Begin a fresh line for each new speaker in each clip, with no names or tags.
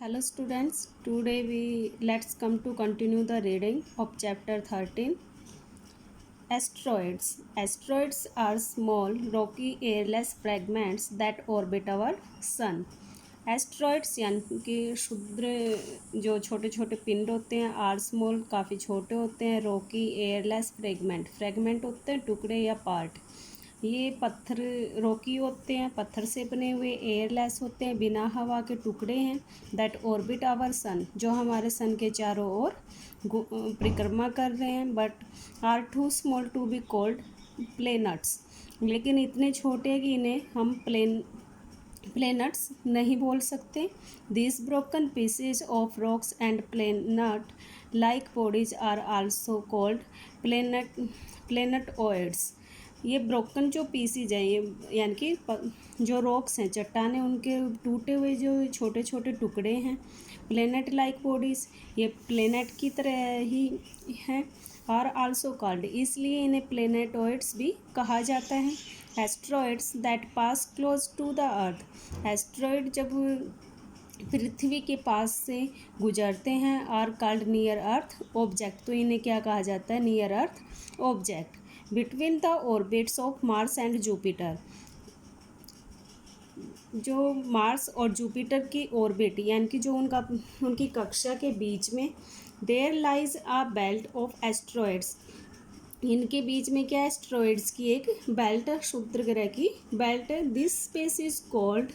Hello students, today let's come to continue the reading of chapter 13. Asteroids. Asteroids are small, rocky, airless fragments that orbit our sun. Asteroids यानी कि क्षुद्र जो छोटे छोटे पिंड होते हैं आर स्मॉल काफ़ी छोटे होते हैं, रॉकी एयरलेस फ्रेगमेंट होते हैं टुकड़े या पार्ट। ये पत्थर रॉकी होते हैं, पत्थर से बने हुए, एयरलेस होते हैं, बिना हवा के टुकड़े हैं। दैट ऑर्बिट आवर सन, जो हमारे सन के चारों ओर परिक्रमा कर रहे हैं। But are too small to be called planets, लेकिन इतने छोटे कि इन्हें हम प्लेनेट्स नहीं बोल सकते। This broken pieces of rocks and planet like bodies are also called planetoids. ये ब्रोकन जो पीसीज हैं, ये यानी कि जो रॉक्स हैं, चट्टानें, उनके टूटे हुए जो छोटे छोटे टुकड़े हैं, प्लेनेट लाइक बॉडीज़, ये प्लेनेट की तरह ही हैं। आर आल्सो कॉल्ड, इसलिए इन्हें प्लेनेटॉइड्स भी कहा जाता है। Asteroids that pass close to the earth, asteroid जब पृथ्वी के पास से गुजरते हैं, are called near earth object, तो इन्हें क्या कहा जाता है? Near earth object. Between the orbits of Mars and Jupiter, जो मार्स और जुपिटर की ऑर्बिट यानी कि जो उनकी कक्षा के बीच में, there lies a belt of asteroids, इनके बीच में क्या? एस्ट्रॉइड्स की एक बेल्ट है, क्षुद्र ग्रह की बेल्ट है। This space is called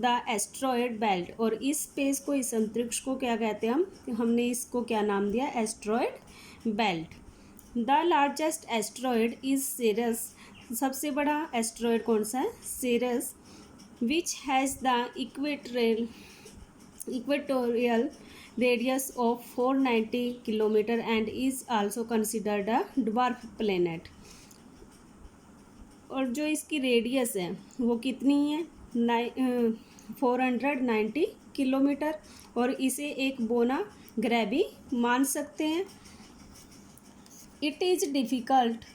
the asteroid belt, और इस स्पेस को, इस अंतरिक्ष को क्या कहते हैं? हमने इसको क्या नाम दिया? Asteroid belt. The largest asteroid is Ceres, सबसे बड़ा एस्ट्रॉयड कौन सा है? Ceres, which has the equatorial radius of 490 kilometre and is also considered a dwarf planet. और जो इसकी रेडियस है वो कितनी है? 490 किलोमीटर, और इसे एक बोना ग्रह भी मान सकते हैं। It is difficult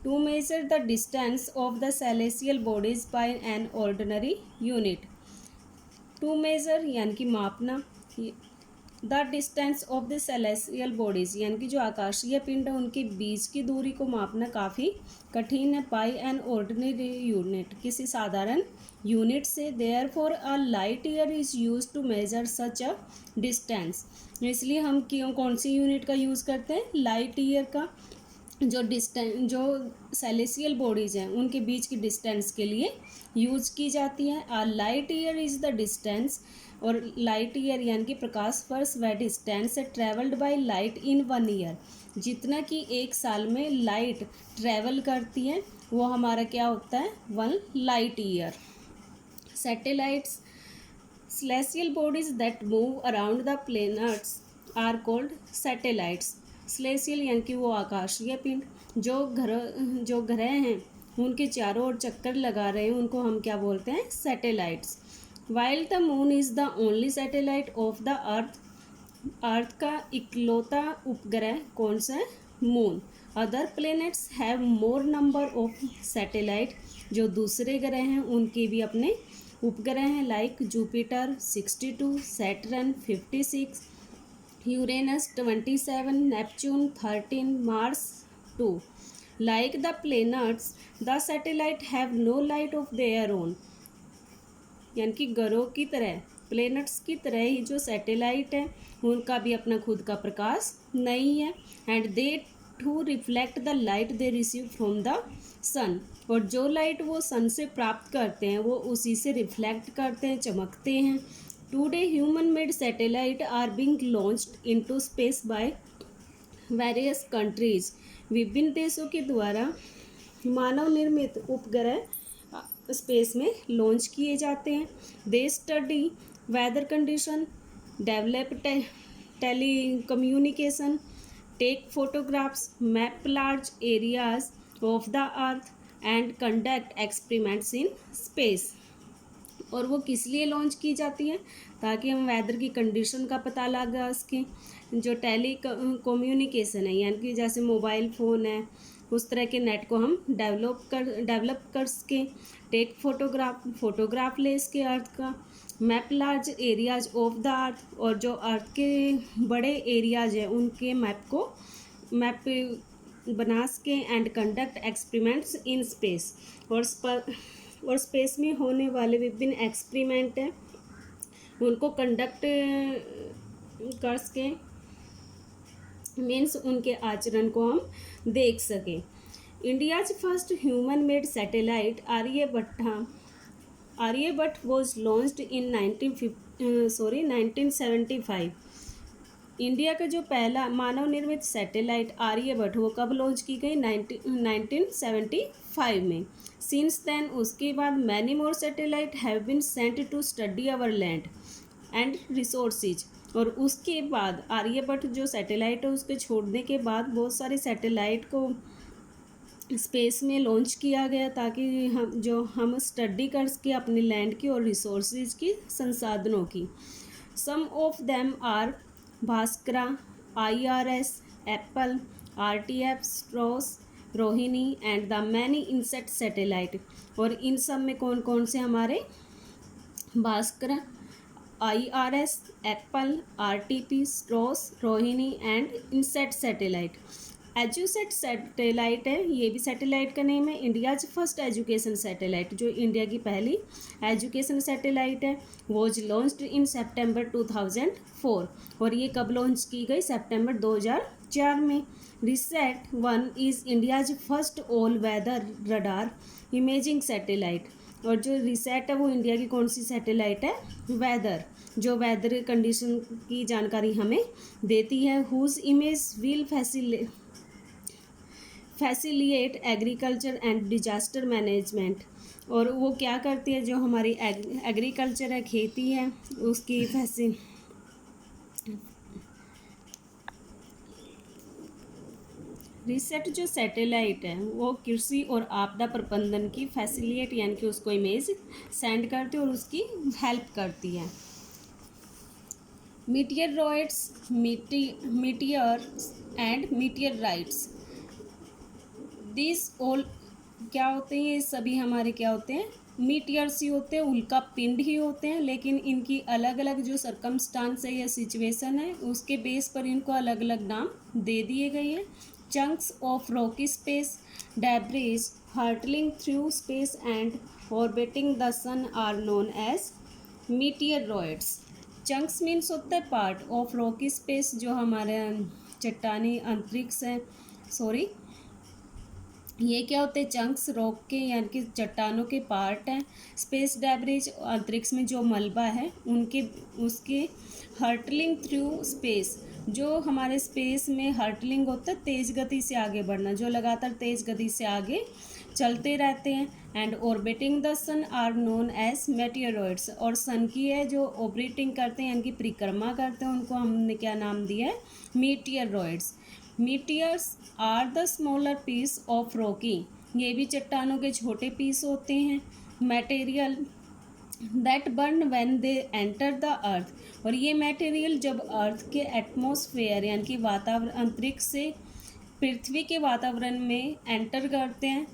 to measure the distance of the celestial bodies by an ordinary unit. To measure यानी कि मापना, the distance of the celestial bodies यानी कि जो आकाशीय पिंड है उनके बीच की दूरी को मापना काफ़ी कठिन है। बाई एन ऑर्डिनरी यूनिट, किसी साधारण यूनिट से। Therefore a light year is use to measure such a distance, इसलिए हम क्यों कौन सी यूनिट का यूज़ करते हैं? लाइट ईयर का। जो सेलेसियल बॉडीज़ हैं उनके बीच की डिस्टेंस के लिए यूज की जाती है। A light year is the distance, और लाइट ईयर यानी कि प्रकाश वर्ष वह डिस्टेंस है travelled by light in 1 year, जितना कि एक साल में लाइट ट्रेवल करती है वो हमारा क्या होता है? 1 light year. Satellites, celestial bodies that move around the planets are called satellites. celestial यानी कि वो आकाशीय पिंड, जो ग्रह हैं उनके चारों ओर चक्कर लगा रहे हैं, उनको हम क्या बोलते हैं? Satellites. While the moon is the only satellite of the earth, earth का इकलौता उपग्रह कौन सा है? Moon. Other planets have more number of satellite, जो दूसरे ग्रह हैं उनके भी अपने उपग्रह हैं। Like Jupiter 62, Saturn 56, Uranus 27, Neptune 13, Mars 2। Like the planets the satellite have no light of their own, यानी कि ग्रहों की तरह, प्लैनेट्स की तरह ही जो सैटेलाइट है उनका भी अपना खुद का प्रकाश नहीं है। And they to reflect the light they receive from the sun, और जो लाइट वो सन से प्राप्त करते हैं वो उसी से रिफ्लेक्ट करते हैं, चमकते हैं। Today human made satellite are being launched into space by various countries, विभिन्न देशों के द्वारा मानव निर्मित उपग्रह स्पेस में लॉन्च किए जाते हैं। They study weather condition, develop telecommunication, take photographs, map large areas of the earth and conduct experiments in space. और वो किस लिए लॉन्च की जाती है? ताकि हम वेदर की कंडीशन का पता लगा सकें, जो टेली कम्युनिकेशन है, यानी कि जैसे मोबाइल फ़ोन है, उस तरह के नेट को हम डेवलप कर सकें। टेक फोटोग्राफ ले इसके अर्थ का। Map large areas of the earth, और जो अर्थ के बड़े एरियाज हैं उनके मैप बना सके। And conduct experiments in space, और स्पेस में होने वाले विभिन्न एक्सपेरिमेंट हैं उनको कंडक्ट कर सकें, मीन्स उनके आचरण को हम देख सकें। India's first human made satellite Aryabhata was launched in 1975। India का जो पहला मानव निर्मित सैटेलाइट आर्यभट्ट वो कब लॉन्च की गई? 1975 में। सिंस देन, उसके बाद many more satellite have been sent to study our land and resources. और उसके बाद आर्यभट्ट जो सैटेलाइट है उसके छोड़ने के बाद बहुत सारे सैटेलाइट को स्पेस में लॉन्च किया गया ताकि हम स्टडी कर सके अपने लैंड की और रिसोर्सेज की, संसाधनों की। Some of them are Bhaskara, IRS, APPLE, RTF, SROSS, Rohini and the many INSAT satellite. और इन सब में कौन कौन से हमारे Bhaskara, IRS, APPLE, RTP, SROSS, Rohini and INSAT satellite. EDUSAT satellite है, ये भी सैटेलाइट का नेम है। इंडियाज फर्स्ट एजुकेशन सैटेलाइट, जो इंडिया की पहली एजुकेशन सैटेलाइट है, वॉज लॉन्च्ड इन सितंबर 2004। और ये कब लॉन्च की गई? सितंबर 2004 में। RISAT 1 is India's first all weather radar imaging satellite. और जो रिसेट है वो इंडिया की कौन सी सैटेलाइट है? वेदर, जो वेदर कंडीशन की जानकारी हमें देती है। Whose image will facilitate agriculture and disaster management. और वो क्या करती है? जो हमारी एग्रीकल्चर है, खेती है, उसकी रिसेट जो सैटेलाइट है वो कृषि और आपदा प्रबंधन की फैसिलिएट, यानी कि उसको इमेज सेंड करती है और उसकी हेल्प करती है। मीटियरॉइड्स, मीटियर्स एंड मीटियराइट्स, दिस ऑल क्या होते हैं? ये सभी हमारे क्या होते हैं? मीटियर्स ही होते हैं, उल्का पिंड ही होते हैं, लेकिन इनकी अलग अलग जो सरकमस्टांस है या सिचुएशन है उसके बेस पर इनको अलग अलग नाम दे दिए गए हैं। Chunks of rocky space debris hurtling through space and orbiting the sun are known as meteoroids. Chunks means होता है पार्ट ऑफ रॉकी स्पेस, जो हमारे चट्टानी अंतरिक्ष है, ये क्या होते हैं? चंक्स रॉक के, यानी कि चट्टानों के पार्ट हैं। स्पेस डेब्रिज अंतरिक्ष में जो मलबा है उसके हर्टलिंग थ्रू स्पेस, जो हमारे स्पेस में हर्टलिंग होता है तेज़ गति से आगे बढ़ना, जो लगातार तेज़ गति से आगे चलते रहते हैं। And orbiting the sun are known as meteoroids, और सन की है जो ऑर्बिटिंग करते हैं यानी कि परिक्रमा करते हैं, उनको हमने क्या नाम दिया है? Meteoroids. Meteors are the smaller piece of rocky, ये भी चट्टानों के छोटे पीस होते हैं। Material that burn when they enter the earth, और ये मटेरियल जब अर्थ के एटमॉस्फेयर यानी कि वातावरण, अंतरिक्ष से पृथ्वी के वातावरण में एंटर करते हैं,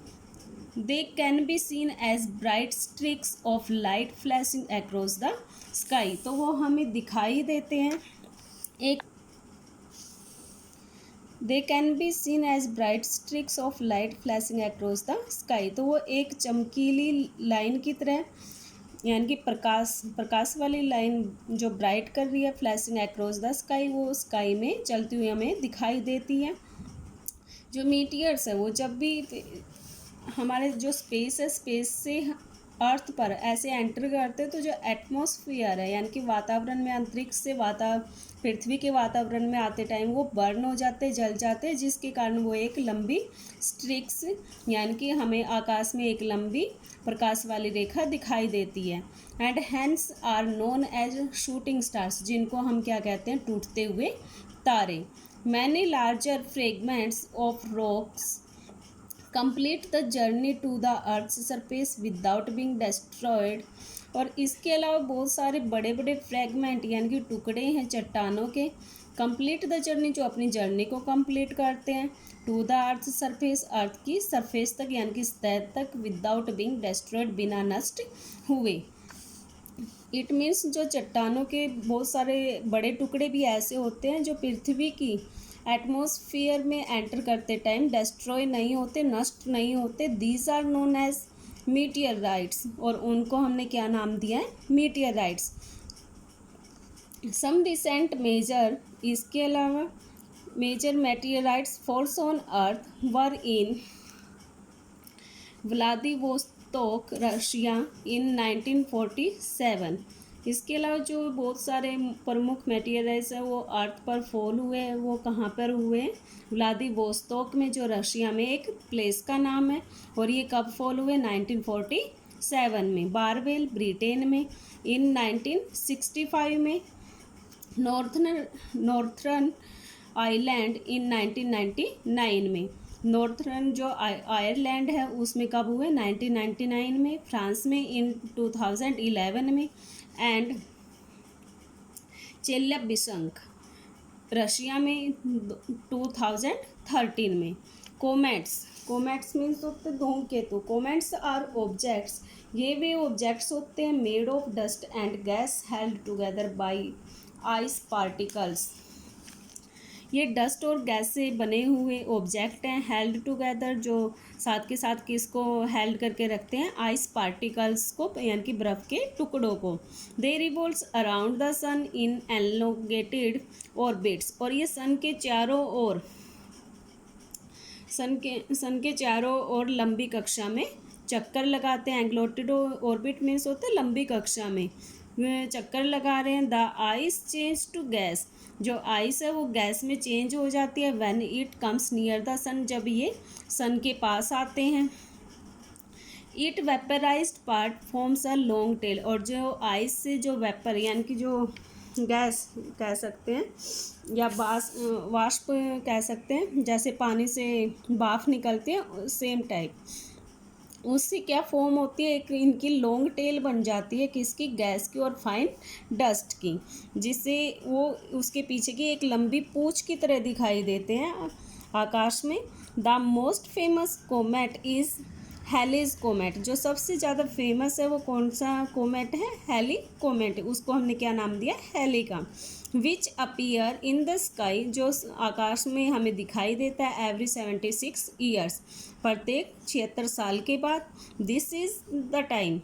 they can be seen as bright streaks of light flashing across the sky. तो वो हमें दिखाई देते हैं they can be seen as bright streaks of light flashing across the sky. तो वो एक चमकीली लाइन की तरह, यानी कि प्रकाश वाली लाइन जो ब्राइट कर रही है, फ्लैशिंग अक्रॉस द स्काई, वो स्काई में चलती हुई हमें दिखाई देती है। जो मीटियर्स है वो जब भी हमारे जो स्पेस है, स्पेस से अर्थ पर ऐसे एंटर करते हैं तो जो एटमॉस्फेयर है यानी कि वातावरण में, अंतरिक्ष से पृथ्वी के वातावरण में आते टाइम वो बर्न हो जाते हैं, जल जाते हैं, जिसके कारण वो एक लंबी स्ट्रिक्स यानी कि हमें आकाश में एक लंबी प्रकाश वाली रेखा दिखाई देती है। And hence are known as shooting stars, जिनको हम क्या कहते हैं? टूटते हुए तारे। Many larger fragments of rocks complete the journey to the earth surface without being destroyed. और इसके अलावा बहुत सारे बड़े बड़े फ्रैगमेंट यानी कि टुकड़े हैं चट्टानों के, कंप्लीट द जर्नी, जो अपनी जर्नी को कंप्लीट करते हैं। टू द अर्थ सरफेस, अर्थ की सरफेस तक यानी कि सतह तक, विदाउट बीइंग डिस्ट्रॉयड, बिना नष्ट हुए। इट मीन्स जो चट्टानों के बहुत सारे बड़े टुकड़े भी ऐसे होते हैं जो पृथ्वी की एटमॉस्फेयर में एंटर करते टाइम डिस्ट्रॉय नहीं होते, नष्ट नहीं होते। These are known as meteorites, और उनको हमने क्या नाम दिया है? मीटियोराइट्स। सम रिसेंट मेजर, इसके अलावा major meteorite falls on earth were in Vladivostok, Russia in 1947। इसके अलावा जो बहुत सारे प्रमुख मेटियोराइट्स हैं वो अर्थ पर फॉल हुए हैं, वो कहाँ पर हुए हैं? व्लादिवोस्तोक में, जो रशिया में एक प्लेस का नाम है। और ये कब फॉल हुए? 1947 में। बारवेल ब्रिटेन में इन 1965 में। नॉर्थर्न आयरलैंड इन 1999 में। नॉर्थर्न जो आयरलैंड है उसमें कब हुए? 1999 में। फ्रांस में इन 2011 में। एंड चेल्याबिसंक रशिया में 2013 में। कोमेट्स मीन्स होते धूमकेतु। कोमेट्स आर ऑब्जेक्ट्स, ये वे ऑब्जेक्ट्स होते हैं made of dust and gas held together by ice particles. ये डस्ट और गैस से बने हुए ऑब्जेक्ट हैं, हेल्ड टुगेदर, जो साथ के साथ किसको हेल्ड करके रखते हैं? आइस पार्टिकल्स को, यानी कि बर्फ़ के टुकड़ों को। They revolves around the sun in elongated orbits, और ये सन के चारों ओर लंबी कक्षा में चक्कर लगाते हैं। एंग्लोटेड ऑर्बिट मीन्स होते हैं लंबी कक्षा में चक्कर लगा रहे हैं। The ice change to gas, जो आइस है वो गैस में चेंज हो जाती है। When it comes near the sun, जब ये सन के पास आते हैं। It vaporized part forms a long tail, और जो आइस से जो वेपर यानी कि जो गैस कह सकते हैं या वाष्प कह सकते हैं, जैसे पानी से भाप निकलती है सेम टाइप, उससे क्या फॉर्म होती है? एक इनकी लॉन्ग टेल बन जाती है, किसकी? गैस की और फाइन डस्ट की, जिससे वो उसके पीछे की एक लंबी पूंछ की तरह दिखाई देते हैं आकाश में। The most famous comet is Halley's comet, जो सबसे ज़्यादा फेमस है वो कौन सा कोमेट है? Halley comet. उसको हमने क्या नाम दिया? हैली का। Which appear in the sky, जो आकाश में हमें दिखाई देता है एवरी 76 ईयर्स, प्रत्येक 76 साल के बाद। दिस इज़ द टाइम,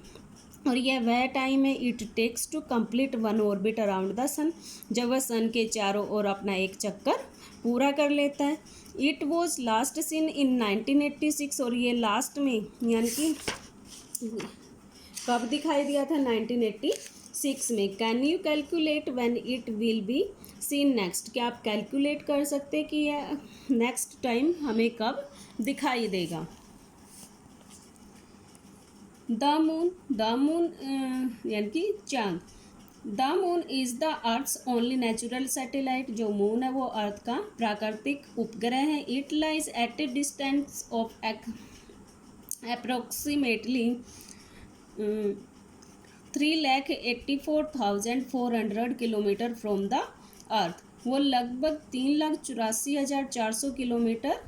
और यह वह टाइम है। It takes to complete one orbit around the sun, जब वह सन के चारों ओर अपना एक चक्कर पूरा कर लेता है। It was last seen in 1986, और ये लास्ट में यानी कि कब दिखाई दिया था? 1986 में। Can you calculate when it will be seen next, क्या आप कैलकुलेट कर सकते कि यह नेक्स्ट टाइम हमें कब दिखाई देगा? द मून यानी कि चांद। The moon is the earth's only natural satellite, जो मून है वो अर्थ का प्राकृतिक उपग्रह है। It lies at a distance of approximately 3,84,400 kilometre from the earth. वो लगभग 3,84,400 किलोमीटर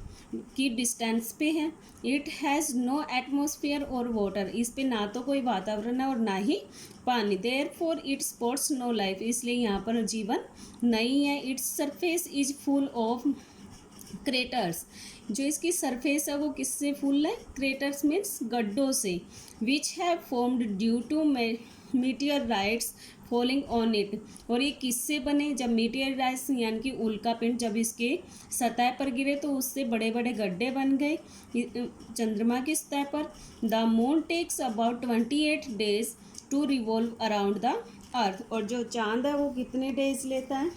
की डिस्टेंस पे है। इट हैज़ नो एटमॉस्फेयर और वाटर, इस पे ना तो कोई वातावरण है और ना ही पानी। Therefore it supports no life, इसलिए यहाँ पर जीवन नहीं है। Its surface is full of craters, जो इसकी सरफेस है वो किससे फुल है? क्रेटर्स मीन्स गड्ढों से। Which have formed due to meteorites falling on it, और ये किससे बने? जब मीटियोराइट्स यानी कि उल्का पिंड जब इसके सतह पर गिरे तो उससे बड़े बड़े गड्ढे बन गए चंद्रमा की सतह पर। The moon takes about 28 days to revolve around the earth, और जो चांद है वो कितने डेज लेता है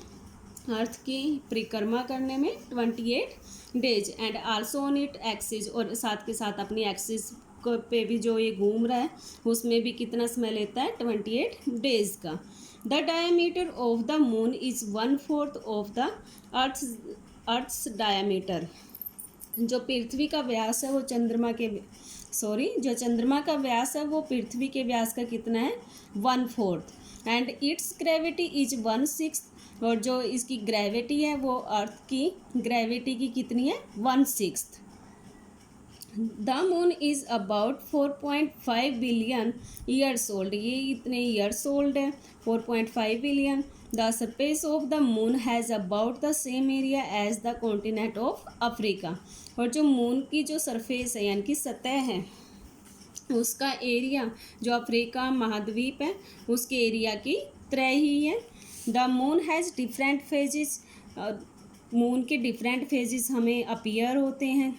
अर्थ की परिक्रमा करने में? 28 days. And also on it axis, और साथ के साथ अपनी एक्सिस पे भी जो ये घूम रहा है उसमें भी कितना समय लेता है? 28 डेज का। The diameter of the moon is 1/4 of the earth's diameter, जो पृथ्वी का व्यास है वो चंद्रमा का व्यास है वो पृथ्वी के व्यास का कितना है? 1/4। एंड इट्स ग्रेविटी इज 1/6 और जो इसकी ग्रेविटी है वो अर्थ की ग्रेविटी की कितनी है 1/6। The moon is about 4.5 billion years old, ये इतने ईयर्स ओल्ड है 4.5 billion. The surface of the moon has about the same area as the continent of Africa, और जो मून की जो सरफेस है यानी कि सतह है उसका एरिया जो अफ्रीका महाद्वीप है उसके एरिया की तरह ही है। The moon has different phases, moon के डिफरेंट फेजेस हमें अपीयर होते हैं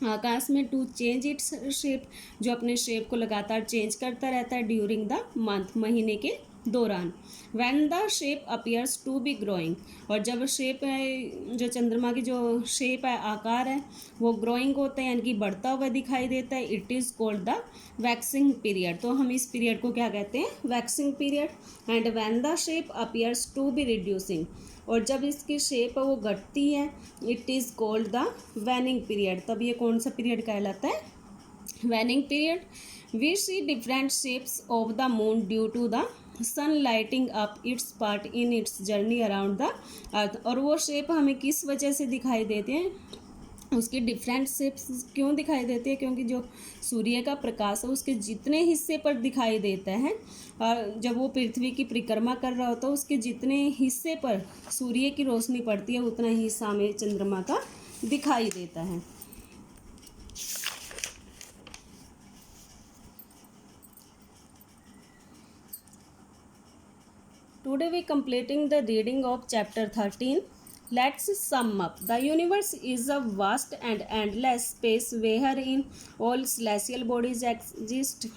आकाश में। टू चेंज इट्स शेप, जो अपने शेप को लगातार चेंज करता रहता है ड्यूरिंग द मंथ, महीने के दौरान। When the shape appears to be growing, और जब शेप है जो चंद्रमा की जो शेप है आकार है वो ग्रोइंग होता है यानी कि बढ़ता हुआ दिखाई देता है, it is called the waxing period. तो हम इस पीरियड को क्या कहते हैं waxing period. And when the shape appears to be reducing, और जब इसकी शेप वो घटती है it is called the waning period. तब ये कौन सा पीरियड कहलाता है waning period. We see different shapes of the moon due to the sun lighting up its part in its journey around the earth, और वो शेप हमें किस वजह से दिखाई देते हैं, उसके डिफरेंट शेप्स क्यों दिखाई देते हैं, क्योंकि जो सूर्य का प्रकाश है उसके जितने हिस्से पर दिखाई देता है और जब वो पृथ्वी की परिक्रमा कर रहा होता है उसके जितने हिस्से पर सूर्य की रोशनी पड़ती है उतना ही हिस्सा हमें चंद्रमा का दिखाई देता है। Today we completing the reading of chapter 13. Let's sum up. The universe is a vast and endless space wherein all celestial bodies exist.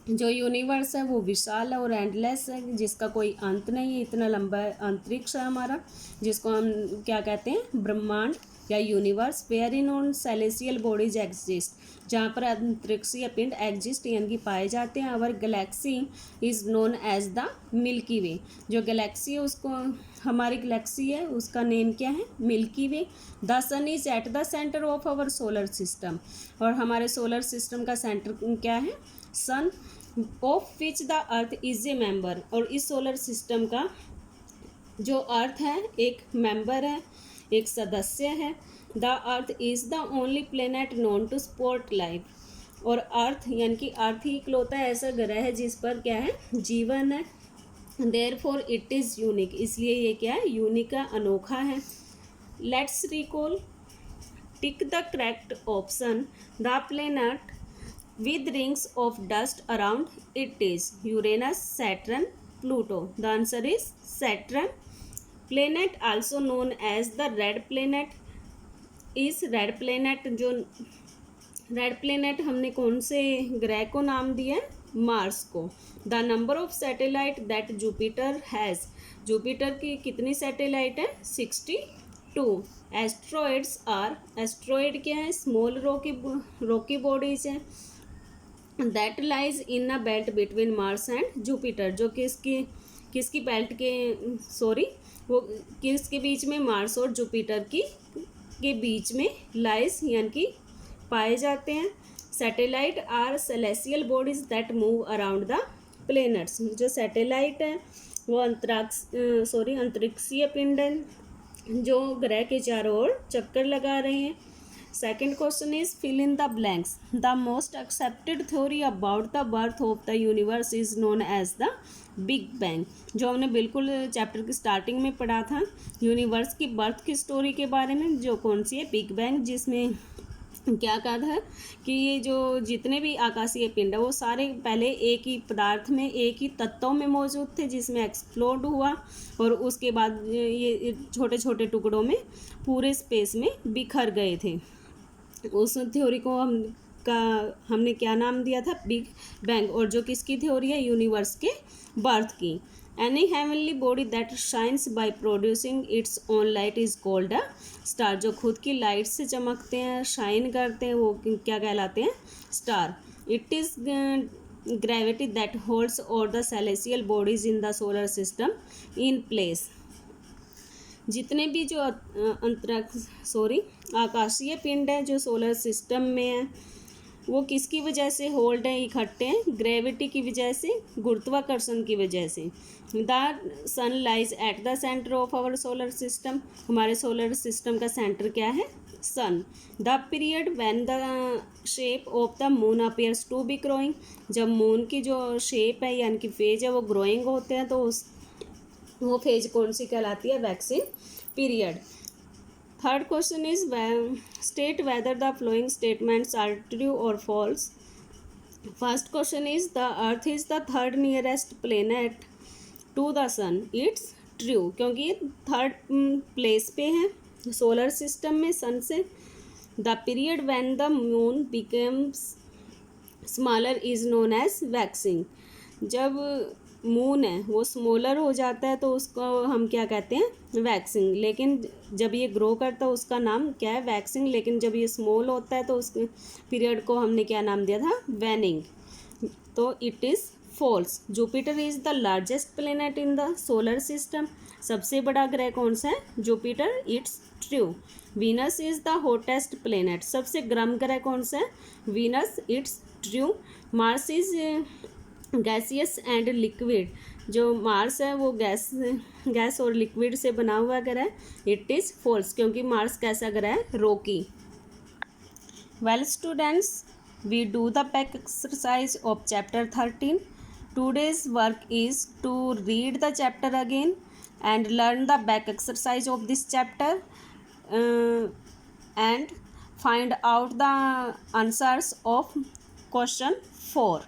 जो यूनिवर्स है वो विशाल है और एंडलेस है जिसका कोई अंत नहीं है, इतना लंबा अंतरिक्ष है हमारा जिसको हम क्या कहते हैं ब्रह्मांड या universe. Wherein on celestial bodies exist, जहाँ पर अंतरिक्षीय पिंड एग्जिस्ट यानी कि पाए जाते हैं। Our galaxy is known as the Milky Way, जो गैलेक्सी है उसको हमारी गैलेक्सी है उसका नेम क्या है Milky Way. The sun is at the centre of our solar system, और हमारे सोलर सिस्टम का सेंटर क्या है sun. Of which the earth is a member, और इस सोलर सिस्टम का जो अर्थ है एक मेंबर है, एक सदस्य है। The earth is the only planet known to support life, और अर्थ यानी कि अर्थ ही इकलौता ऐसा ग्रह है जिस पर क्या है जीवन है। Therefore it is unique, इसलिए ये क्या है यूनिक है, अनोखा है। Let's recall, tick the correct option. The planet with rings of dust around it is Uranus, Saturn, Pluto. The answer is Saturn. Planet also known as the red planet is red planet। जो red planet हमने कौन से ग्रह को नाम दिया Mars को। The number of satellite that Jupiter has, Jupiter की कितनी सैटेलाइट है 62। एस्ट्रॉइड्स आर, एस्ट्रॉइड क्या है स्मॉल रॉकी बॉडीज है। That lies in a belt between Mars and Jupiter, जो किसकी बेल्ट के वो किसके बीच में मार्स और जुपिटर के बीच में लाइज यानी कि पाए जाते हैं। Satellite are celestial bodies that move around the planets, जो सैटेलाइट है वो अंतरिक्षीय पिंड है जो ग्रह के चारों ओर चक्कर लगा रहे हैं। Second question is fill in the blanks. The most accepted theory about the birth of the universe is known as the big bang, जो हमने बिल्कुल चैप्टर की स्टार्टिंग में पढ़ा था यूनिवर्स की बर्थ की स्टोरी के बारे में, जो कौन सी है बिग बैंग, जिसमें क्या कहा था कि ये जो जितने भी आकाशीय पिंड है वो सारे पहले एक ही पदार्थ में एक ही तत्वों में मौजूद थे जिसमें एक्सप्लोड हुआ और उसके बाद ये छोटे छोटे टुकड़ों में पूरे स्पेस में बिखर गए थे। उस थ्योरी को हमने क्या नाम दिया था बिग बैंग, और जो किसकी थ्योरी है यूनिवर्स के बर्थ की। Any heavenly body that shines by producing its own light is called a star, जो खुद की लाइट से चमकते हैं शाइन करते हैं वो क्या कहलाते हैं star. It is gravity that holds all the celestial bodies in the solar system in place, जितने भी जो आकाशीय पिंड है जो सोलर सिस्टम में है वो किसकी वजह से होल्ड हैं, इकट्ठे हैं? ग्रेविटी की वजह से, गुरुत्वाकर्षण की वजह से। The sun lies at the centre of our solar system, हमारे सोलर सिस्टम का सेंटर क्या है? Sun. The period when the shape of the moon appears to be growing, जब मून की जो शेप है यानी कि फेज है वो ग्रोइंग होते हैं, तो उस वो फेज कौन सी कहलाती है? Waxing period. Third question is state whether the following statements are true और false. First question is the earth is the third nearest planet to the sun, it's true, क्योंकि थर्ड प्लेस पे है solar system में sun से। The period when the moon becomes smaller is known as waxing, जब moon है वो smaller हो जाता है तो उसको हम क्या कहते हैं? वैक्सिंग। लेकिन जब ये ग्रो करता है उसका नाम क्या है? वैक्सिंग। लेकिन जब ये स्मॉल होता है तो उस पीरियड को हमने क्या नाम दिया था? वैनिंग। तो it is false. Jupiter is the largest planet in the solar system, सबसे बड़ा ग्रह कौन सा है? Jupiter, it's true. Venus is the hottest planet, सबसे गर्म ग्रह कौन सा है? Venus, it's true. Mars is gaseous and liquid, जो मार्स है वो गैस और लिक्विड से बना हुआ ग्रह है, इट इज़ फॉल्स, क्योंकि मार्स कैसा ग्रह है? Rocky. Well students, we do the back exercise of chapter 13. Today's work is to read the chapter again and learn the back exercise of this chapter and find out the answers of question 4.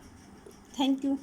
Thank you.